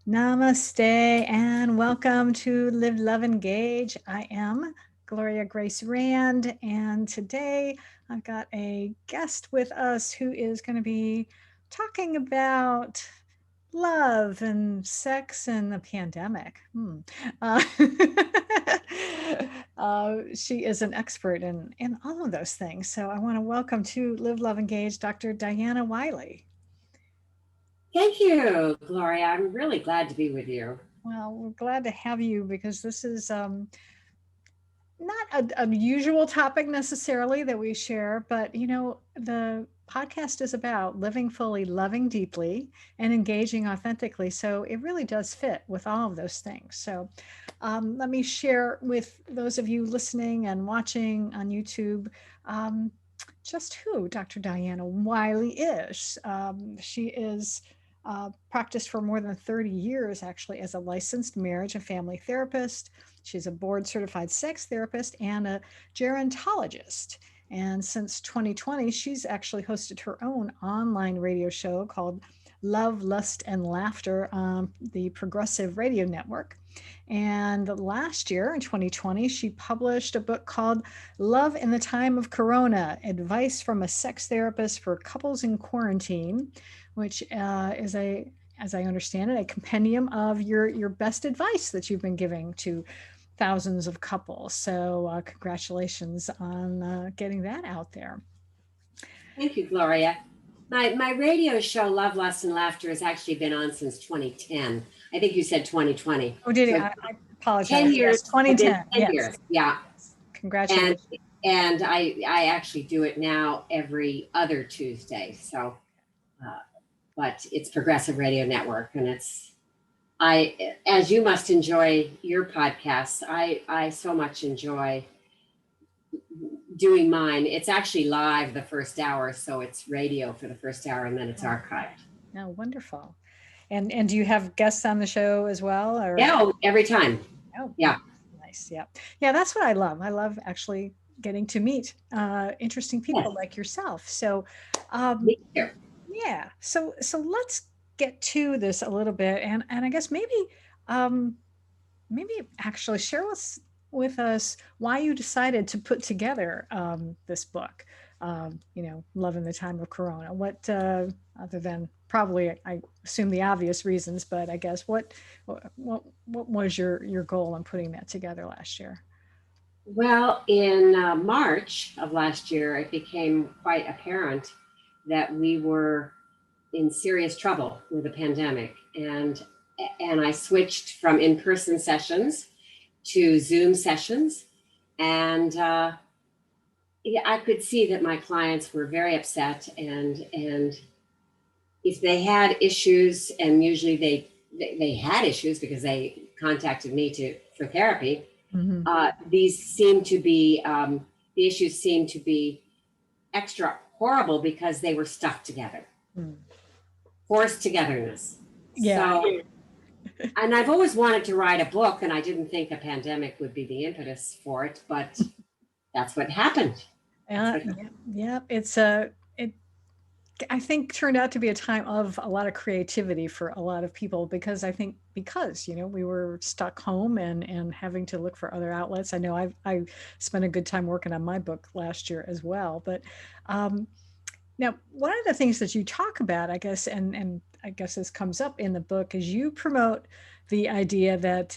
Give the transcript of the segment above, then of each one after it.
Namaste and welcome to Live, Love, Engage. I am Gloria Grace Rand, and today I've got a guest with us who is going to be talking about love and sex and the pandemic. Uh, she is an expert in all of those things. So I want to welcome to Live, Love, Engage Dr. Diana Wiley. Thank you, Gloria. I'm really glad to be with you. Well, we're glad to have you because this is not an unusual topic necessarily that we share, but the podcast is about living fully, loving deeply, and engaging authentically. So it really does fit with all of those things. So let me share with those of you listening and watching on YouTube just who Dr. Diana Wiley is. She is practiced for more than 30 years, actually, as a licensed marriage and family therapist. She's a board certified sex therapist and a gerontologist. And since 2020, she's actually hosted her own online radio show called Love, Lust, and Laughter on the Progressive Radio Network. And last year in 2020, she published a book called Love in the Time of Corona, Advice from a Sex Therapist for Couples in Quarantine, which is as I understand it, a compendium of your best advice that you've been giving to thousands of couples. So congratulations on getting that out there. Thank you, Gloria. My radio show, Love, Lust, and Laughter, has actually been on since 2010. I think you said 2020. Oh, did so I apologize. 10 years. Yes, 2010. 10 yes. years. Yeah. Congratulations. And I actually do it now every other Tuesday. So, but it's Progressive Radio Network, and as you must enjoy your podcasts, I so much enjoy doing mine. It's actually live the first hour, so it's radio for the first hour, and then it's archived. Oh, wonderful. And do you have guests on the show as well? Or? Yeah, every time. Oh, yeah. Nice. Yeah. Yeah, that's what I love. I love actually getting to meet interesting people like yourself. So, me too. Yeah. So let's get to this a little bit, and I guess maybe actually share with us why you decided to put together this book. Love in the Time of Corona. What other than probably I assume the obvious reasons, but I guess what was your goal in putting that together last year? Well, in March of last year, it became quite apparent that we were in serious trouble with the pandemic, and I switched from in-person sessions to Zoom sessions, and I could see that my clients were very upset, and if they had issues, and usually they had issues because they contacted me for therapy. Mm-hmm. These seem to be the issues seem to be extra horrible because they were stuck together. Forced togetherness. Yeah. So, and I've always wanted to write a book, and I didn't think a pandemic would be the impetus for it, but that's what happened. Yeah. It's I think turned out to be a time of a lot of creativity for a lot of people because we were stuck home and having to look for other outlets. I know I spent a good time working on my book last year as well. But now one of the things that you talk about, I guess, and I guess this comes up in the book, is you promote the idea that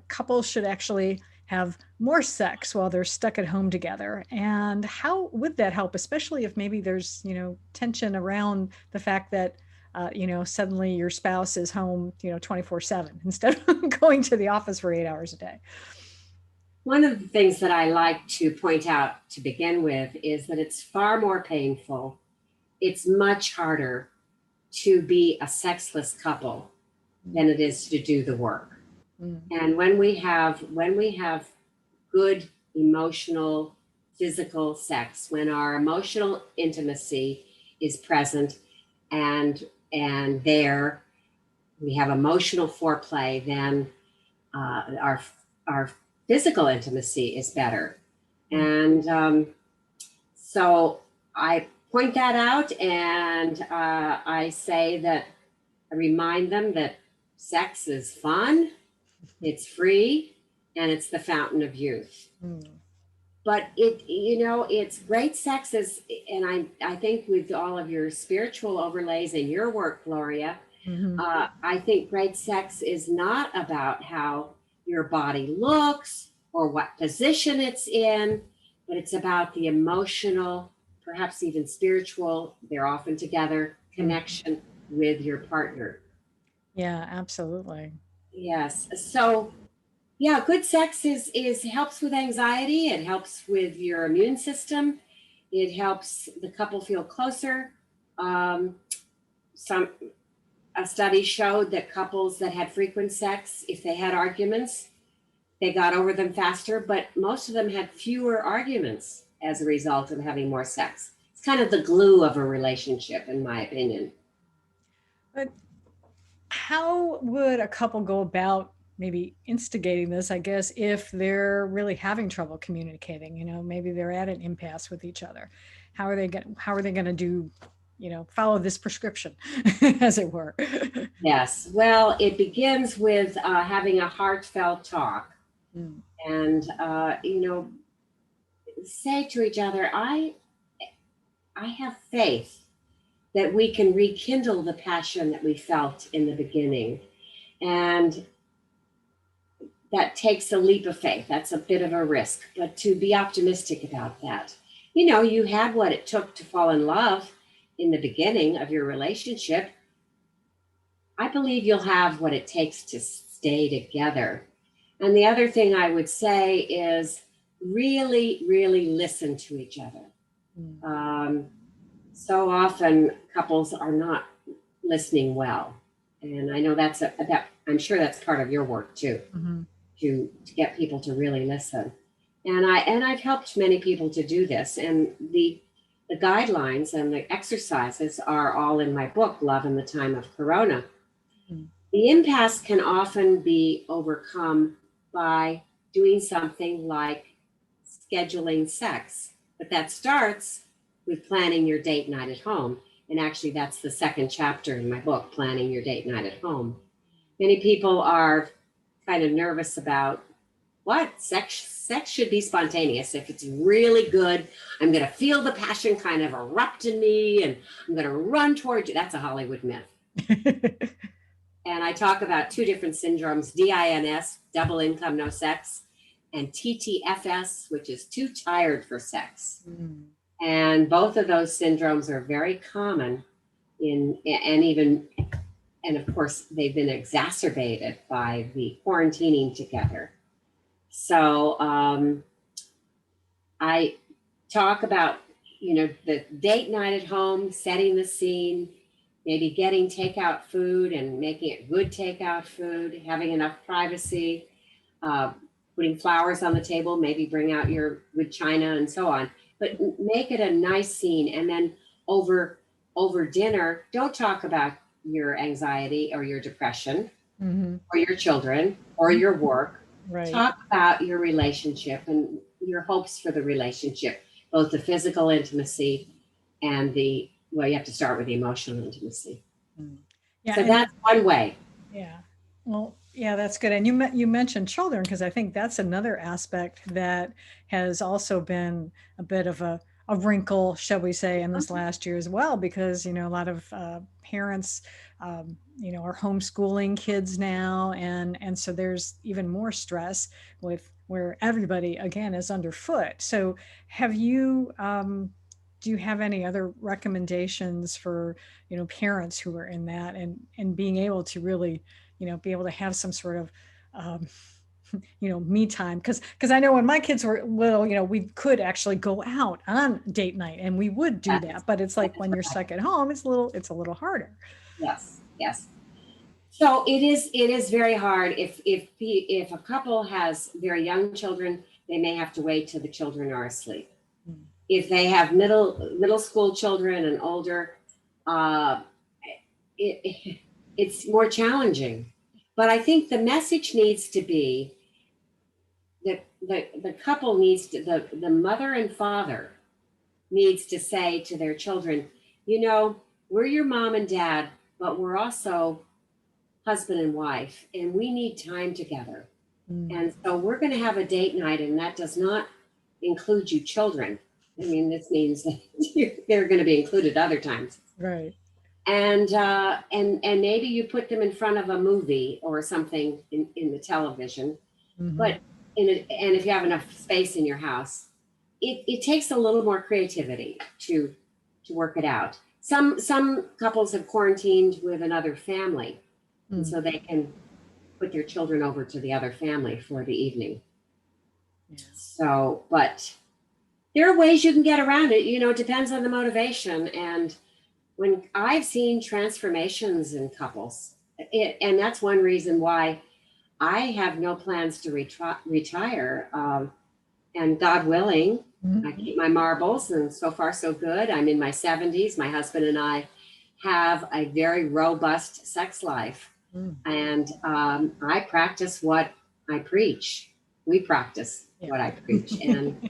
couples should actually have more sex while they're stuck at home together. And how would that help, especially if maybe there's, tension around the fact that, suddenly your spouse is home, 24/7 instead of going to the office for 8 hours a day? One of the things that I like to point out to begin with is that it's far more painful. It's much harder to be a sexless couple than it is to do the work. And when we have good emotional, physical sex, when our emotional intimacy is present and there we have emotional foreplay, then our physical intimacy is better. And so I point that out, and I say that I remind them that sex is fun, it's free, and it's the fountain of youth. Mm. But it's great sex is, and I think with all of your spiritual overlays in your work, Gloria, Mm-hmm. I think great sex is not about how your body looks or what position it's in, but it's about the emotional, perhaps even spiritual, they're often together, connection with your partner. Yeah, absolutely. Yes. So yeah, good sex is helps with anxiety. It helps with your immune system. It helps the couple feel closer. Um, some A study showed that couples that had frequent sex, if they had arguments, they got over them faster. But most of them had fewer arguments as a result of having more sex. It's kind of the glue of a relationship, in my opinion. But how would a couple go about maybe instigating this, I guess, if they're really having trouble communicating? Maybe they're at an impasse with each other. How are they going to do, follow this prescription, as it were? Yes. Well, it begins with having a heartfelt talk Mm. and, say to each other, I have faith that we can rekindle the passion that we felt in the beginning. And that takes a leap of faith. That's a bit of a risk, but to be optimistic about that. You had what it took to fall in love in the beginning of your relationship. I believe you'll have what it takes to stay together. And the other thing I would say is really, really listen to each other. Mm. So often couples are not listening well. And I know I'm sure that's part of your work too, Mm-hmm. to get people to really listen. I've helped many people to do this. And the guidelines and the exercises are all in my book, Love in the Time of Corona. Mm. The impasse can often be overcome by doing something like scheduling sex, but that starts with planning your date night at home. And actually, that's the second chapter in my book, Planning Your Date Night at Home. Many people are kind of nervous about what sex should be spontaneous. If it's really good, I'm going to feel the passion kind of erupt in me and I'm going to run towards you. That's a Hollywood myth. And I talk about two different syndromes, DINS, double income, no sex, and TTFS, which is too tired for sex. Mm. And both of those syndromes are very common and of course, they've been exacerbated by the quarantining together. So I talk about, the date night at home, setting the scene, maybe getting takeout food and making it good takeout food, having enough privacy, putting flowers on the table, maybe bring out your good china and so on, but make it a nice scene. And then over dinner, don't talk about your anxiety or your depression Mm-hmm. or your children or your work. Right. Talk about your relationship and your hopes for the relationship, both the physical intimacy and you have to start with the emotional intimacy. Mm. Yeah. So that's one way. Yeah. Well, yeah, that's good. And you mentioned children, because I think that's another aspect that has also been a bit of a wrinkle, shall we say, in this last year as well, because a lot of parents are homeschooling kids now, and so there's even more stress with where everybody again is underfoot. So have you do you have any other recommendations for parents who are in that, and being able to really be able to have some sort of um, me time? Because I know when my kids were little, we could actually go out on date night and we would do that, but it's like when you're stuck at home, it's a little harder. Yes. So it is very hard. If a couple has very young children, they may have to wait till the children are asleep. Mm. If they have middle school children and older, uh, it's more challenging. But I think the message needs to be that the couple needs to, the mother and father needs to say to their children, we're your mom and dad, but we're also husband and wife, and we need time together. Mm. And so we're going to have a date night, and that does not include you children. I mean, this means that they're going to be included other times. Right. And maybe you put them in front of a movie or something in the television. Mm-hmm. But and if you have enough space in your house, it takes a little more creativity to work it out. Some couples have quarantined with another family, and so they can put their children over to the other family for the evening. Yeah. So, but there are ways you can get around it. You know, it depends on the motivation. And when I've seen transformations in couples, and that's one reason why I have no plans to retire. And God willing, I keep my marbles, and so far so good. I'm in my 70s. My husband and I have a very robust sex life. And I practice what I preach. We practice what I preach. And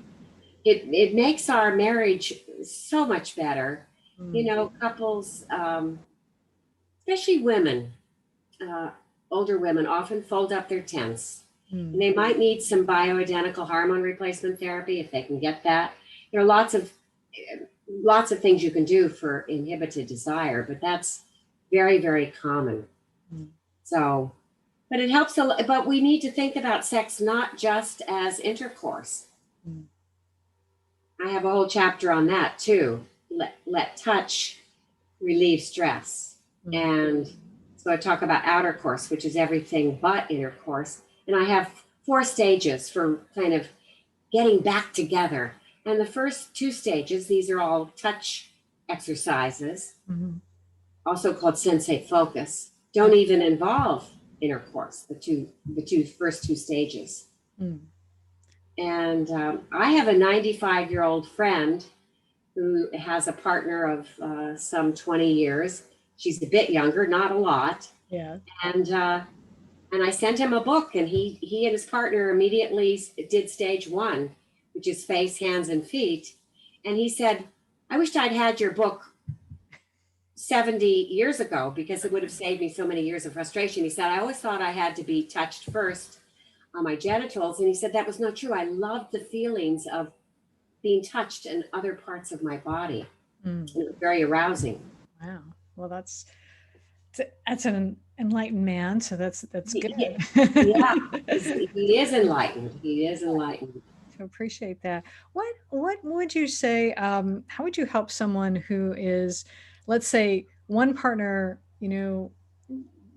it makes our marriage so much better. You know, couples, especially women, older women often fold up their tents. And they might need some bioidentical hormone replacement therapy if they can get that. There are lots of things you can do for inhibited desire, but that's very, very common. So, but it helps a lot. But we need to think about sex not just as intercourse. I have a whole chapter on that too. Let touch relieve stress. And so I talk about outer course, which is everything but intercourse. And I have 4 stages for kind of getting back together. And the first 2 stages, these are all touch exercises, also called sensate focus, don't even involve intercourse, the first 2 stages. And I have a 95-year-old friend who has a partner of some 20 years. She's a bit younger, not a lot. Yeah. And I sent him a book, and he and his partner immediately did stage 1, which is face, hands, and feet. And he said, I wished I'd had your book 70 years ago, because it would have saved me so many years of frustration. He said, I always thought I had to be touched first on my genitals. And he said, that was not true. I loved the feelings of being touched in other parts of my body. And it was very arousing. Wow. Well, that's an enlightened man. So that's good. Yeah, he is enlightened. He is enlightened. I appreciate that. What would you say, how would you help someone who is, let's say, one partner, you know,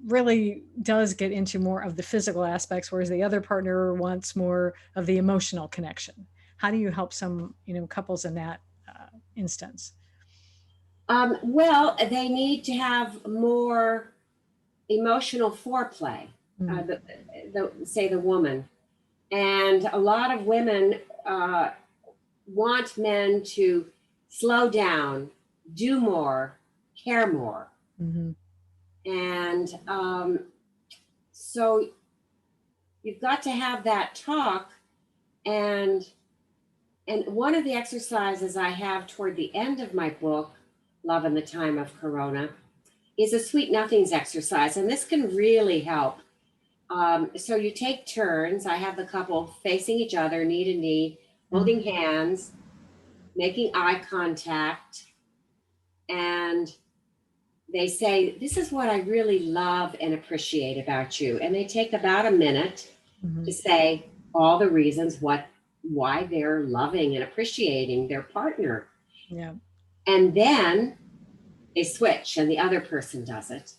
really does get into more of the physical aspects, whereas the other partner wants more of the emotional connection? How do you help some, you know, couples in that instance? Well, they need to have more emotional foreplay, say the woman. And a lot of women want men to slow down, do more, care more. And so you've got to have that talk. And one of the exercises I have toward the end of my book, Love in the Time of Corona, is a sweet nothings exercise. And this can really help. So you take turns. I have the couple facing each other, knee to knee, holding hands, making eye contact. And they say, this is what I really love and appreciate about you. And they take about a minute to say all the reasons why they're loving and appreciating their partner. Yeah. And then they switch and the other person does it.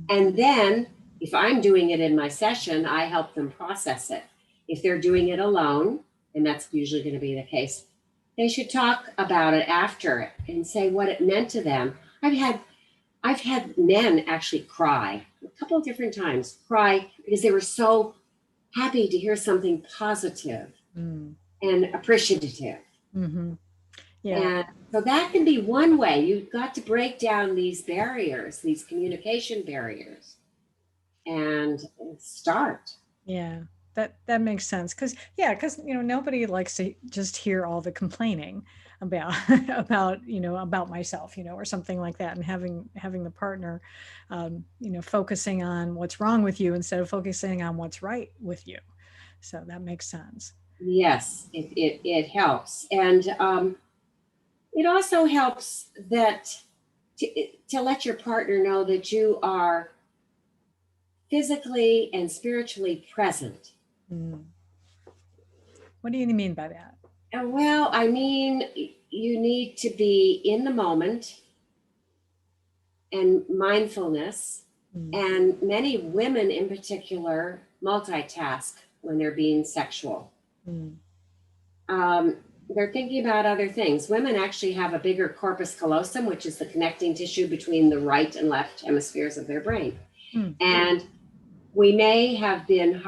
And then if I'm doing it in my session, I help them process it. If they're doing it alone, and that's usually going to be the case, they should talk about it after and say what it meant to them. I've had men actually cry a couple of different times, cry because they were so happy to hear something positive and appreciative. Yeah. And so that can be one way. You've got to break down these barriers, these communication barriers, and start. Yeah, that makes sense. Because you know, nobody likes to just hear all the complaining. about about myself, or something like that, and having the partner focusing on what's wrong with you instead of focusing on what's right with you. So that makes sense. Yes, it helps. And it also helps that to let your partner know that you are physically and spiritually present. Mm. What do you mean by that? And well, I mean, you need to be in the moment and mindfulness. Mm. And many women in particular multitask when they're being sexual. Mm. They're thinking about other things. Women actually have a bigger corpus callosum, which is the connecting tissue between the right and left hemispheres of their brain. Mm. And we may have been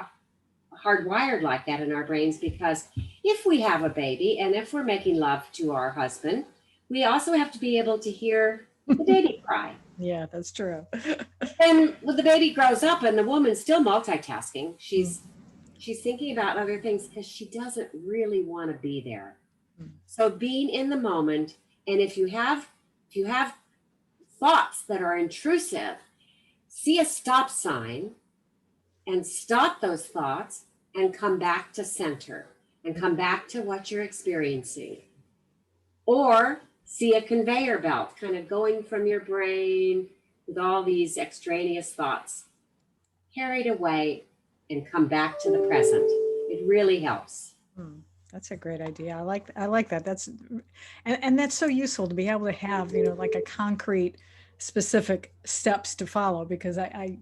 hardwired like that in our brains, because if we have a baby and if we're making love to our husband, we also have to be able to hear the baby cry. Yeah, that's true. And when the baby grows up and the woman's still multitasking, she's thinking about other things because she doesn't really want to be there. So being in the moment, and if you have thoughts that are intrusive, see a stop sign and stop those thoughts and come back to center and come back to what you're experiencing. Or see a conveyor belt kind of going from your brain with all these extraneous thoughts, carried away and come back to the present. It really helps. That's a great idea. I like that. And that's so useful to be able to have, like a concrete, specific steps to follow, because I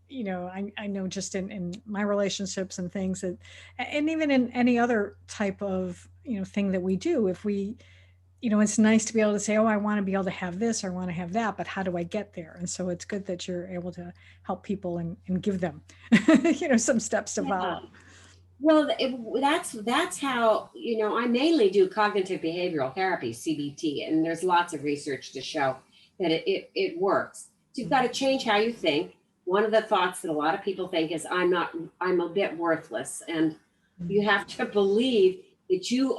know just in my relationships and things that, and even in any other type of, thing that we do, if we, it's nice to be able to say, oh, I want to be able to have this, or I want to have that, but how do I get there? And so it's good that you're able to help people and give them, some steps to follow. Well, that's how, I mainly do cognitive behavioral therapy, CBT, and there's lots of research to show that it works. So you've got to change how you think. One of the thoughts that a lot of people think is, I'm a bit worthless. And you have to believe that you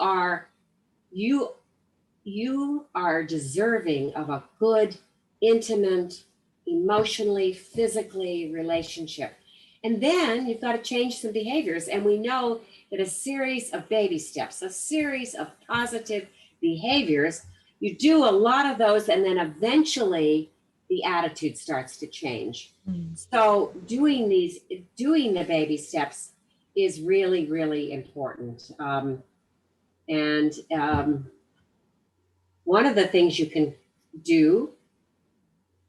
are deserving of a good, intimate, emotionally, physically relationship. And then you've got to change some behaviors. And we know that a series of baby steps, a series of positive behaviors, you do a lot of those, and then eventually the attitude starts to change. So doing the baby steps is really, really important. One of the things you can do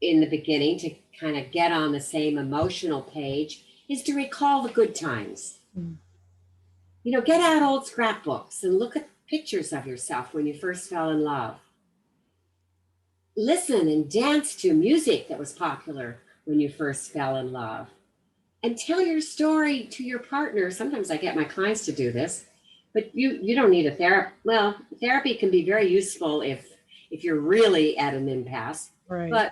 in the beginning to kind of get on the same emotional page is to recall the good times. Get out old scrapbooks and look at pictures of yourself when you first fell in love. Listen and dance to music that was popular when you first fell in love. And tell your story to your partner. Sometimes I get my clients to do this, but you don't need a therapist. Well, therapy can be very useful if you're really at an impasse. Right. But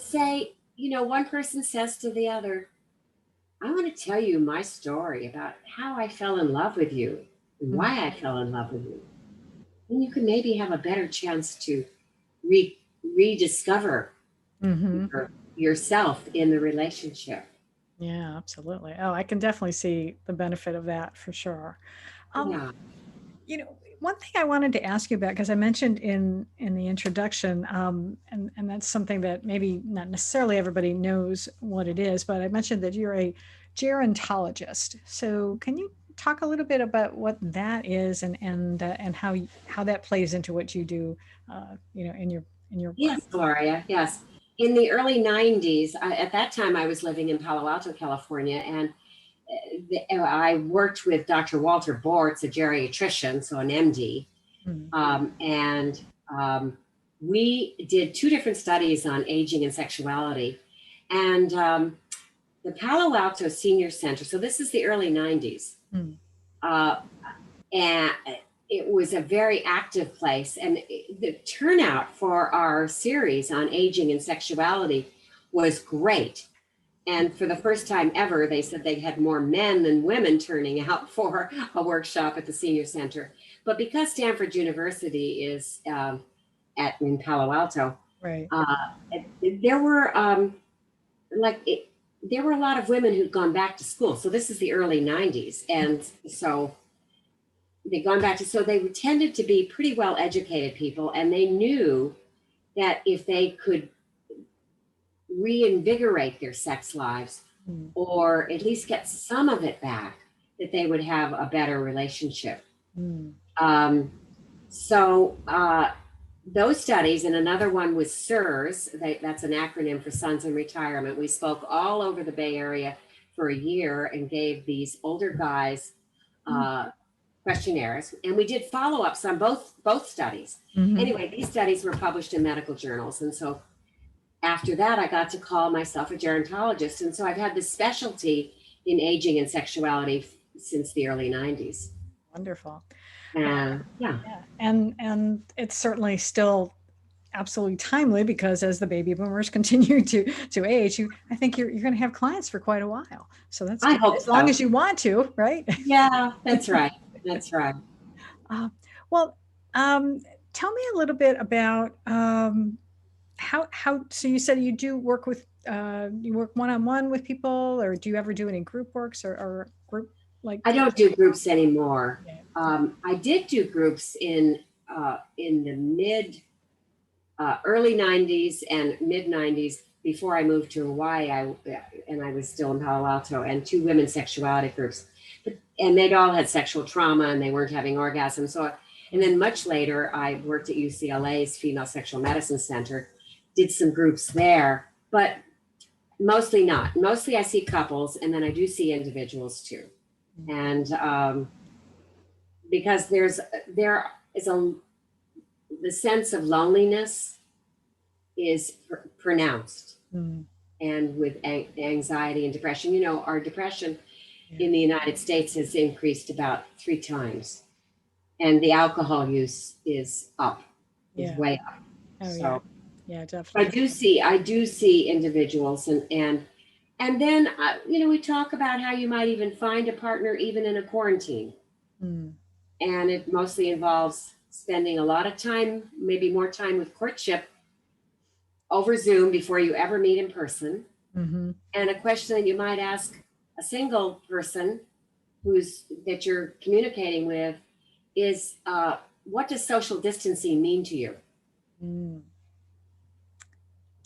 say, one person says to the other, I want to tell you my story about how I fell in love with you and why I fell in love with you. And you can maybe have a better chance to rediscover yourself in the relationship. Yeah, absolutely. Oh, I can definitely see the benefit of that for sure. Yeah. One thing I wanted to ask you about, because I mentioned in the introduction, and that's something that maybe not necessarily everybody knows what it is, but I mentioned that you're a gerontologist. So can you talk a little bit about what that is, and how that plays into what you do, in your Yes, Gloria. Yes. In the early 90s, at that time I was living in Palo Alto, California, and I worked with Dr. Walter Bortz, a geriatrician, so an MD. We did 2 different studies on aging and sexuality. And the Palo Alto Senior Center, so this is the early 90s, and it was a very active place. And the turnout for our series on aging and sexuality was great. And for the first time ever, they said they had more men than women turning out for a workshop at the senior center. But because Stanford University is in Palo Alto, Right. there were there were a lot of women who'd gone back to school. So this is the early 90s. And so they'd gone back to, so they tended to be pretty well educated people. And they knew that if they could reinvigorate their sex lives, or at least get some of it back, that they would have a better relationship. So those studies, and another one was SIRS, that's an acronym for Sons in Retirement. We spoke all over the Bay Area for a year and gave these older guys questionnaires, and we did follow-ups on both studies. Anyway, these studies were published in medical journals, and so after that, I got to call myself a gerontologist. And so I've had this specialty in aging and sexuality since the early 90s. Wonderful. Yeah. And it's certainly still absolutely timely, because as the baby boomers continue to age, I think you're going to have clients for quite a while. So that's I hope as long as you want to, right? Yeah, that's right. That's right. Well, tell me a little bit about how. So you said you do work with you work one-on-one with people, or do you ever do any group works or group like? I don't do groups anymore. I did do groups in the early 90s and mid 90s before I moved to Hawaii. I was still in Palo Alto, and 2 women's sexuality groups, and they'd all had sexual trauma and they weren't having orgasms. So, and then much later, I worked at UCLA's Female Sexual Medicine Center, did some groups there, but mostly not. Mostly I see couples, and then I do see individuals too. And because there is the sense of loneliness is pronounced, and with anxiety and depression, our depression in the United States has increased about 3 times, and the alcohol use is way up. Yeah, definitely. I do see individuals, and then we talk about how you might even find a partner even in a quarantine, and it mostly involves spending a lot of time, maybe more time with courtship over Zoom before you ever meet in person. And a question that you might ask a single person that you're communicating with is, what does social distancing mean to you?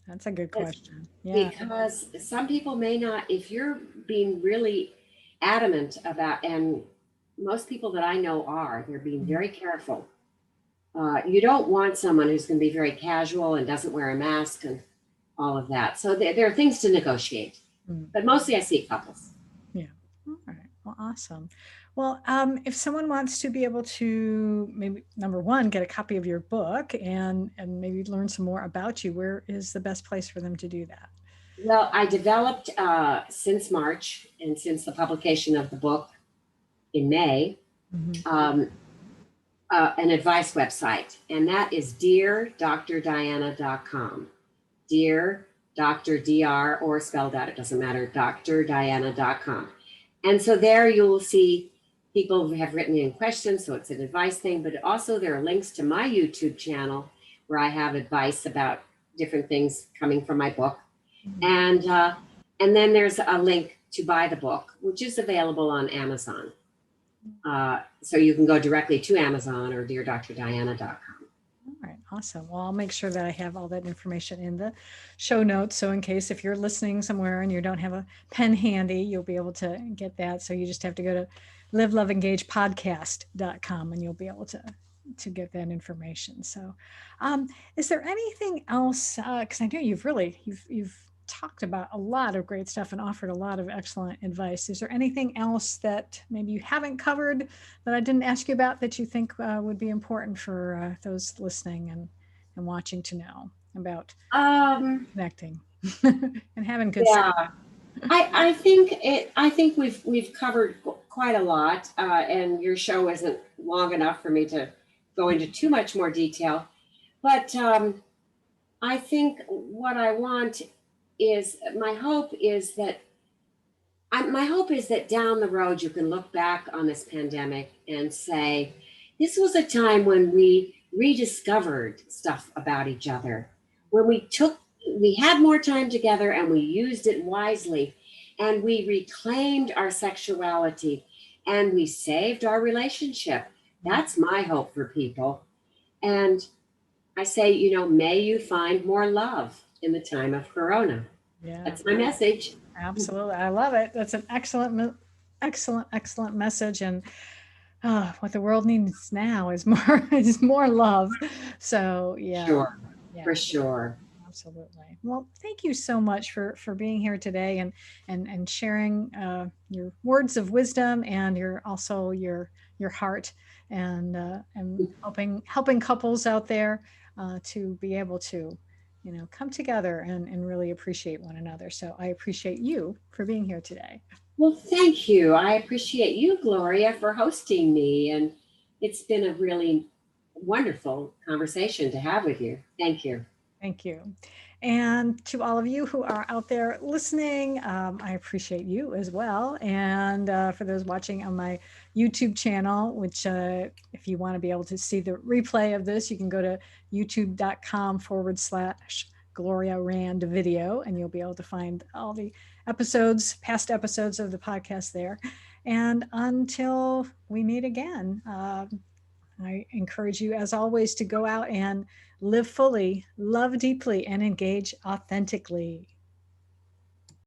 That's a good question. Yeah. Because some people may not, if you're being really adamant about, and most people that I know they're being very careful. You don't want someone who's going to be very casual and doesn't wear a mask and all of that. So there are things to negotiate, but mostly I see couples. Yeah. All right. Well, awesome. Well, if someone wants to be able to maybe, number one, get a copy of your book and maybe learn some more about you, where is the best place for them to do that? Well, I developed since March and since the publication of the book in May, an advice website, and that is deardrdiana.com. Dear Dr. DR, or spelled out, it doesn't matter, drdiana.com. And so there you will see people who have written in questions, so it's an advice thing, but also there are links to my YouTube channel where I have advice about different things coming from my book. And then there's a link to buy the book, which is available on Amazon. So you can go directly to Amazon or deardrdiana.com. All right, awesome. Well, I'll make sure that I have all that information in the show notes. So in case if you're listening somewhere and you don't have a pen handy, you'll be able to get that. So you just have to go to liveloveengagepodcast.com and you'll be able to get that information. So is there anything else? Because I know you've talked about a lot of great stuff and offered a lot of excellent advice. Is there anything else that maybe you haven't covered that I didn't ask you about that you think would be important for those listening and watching to know about connecting and having good sex? I think we've covered quite a lot, and your show isn't long enough for me to go into too much more detail. But I think what I want is my hope is that my hope is that down the road you can look back on this pandemic and say, this was a time when we rediscovered stuff about each other, when we had more time together and we used it wisely, and we reclaimed our sexuality and we saved our relationship. That's my hope for people. And I say, may you find more love in the time of Corona. Yeah. That's my message. Absolutely. I love it. That's an excellent message. And what the world needs now is more love. So yeah. Sure. Yeah. For sure. Absolutely. Well, thank you so much for being here today and sharing your words of wisdom and your heart and helping couples out there to be able to come together and really appreciate one another. So I appreciate you for being here today. Well, thank you. I appreciate you, Gloria, for hosting me, and it's been a really wonderful conversation to have with you. Thank you. Thank you. And to all of you who are out there listening, I appreciate you as well. And for those watching on my YouTube channel, which if you want to be able to see the replay of this, you can go to youtube.com/Gloria Rand video, and you'll be able to find all the past episodes of the podcast there. And until we meet again, I encourage you, as always, to go out and live fully, love deeply, and engage authentically.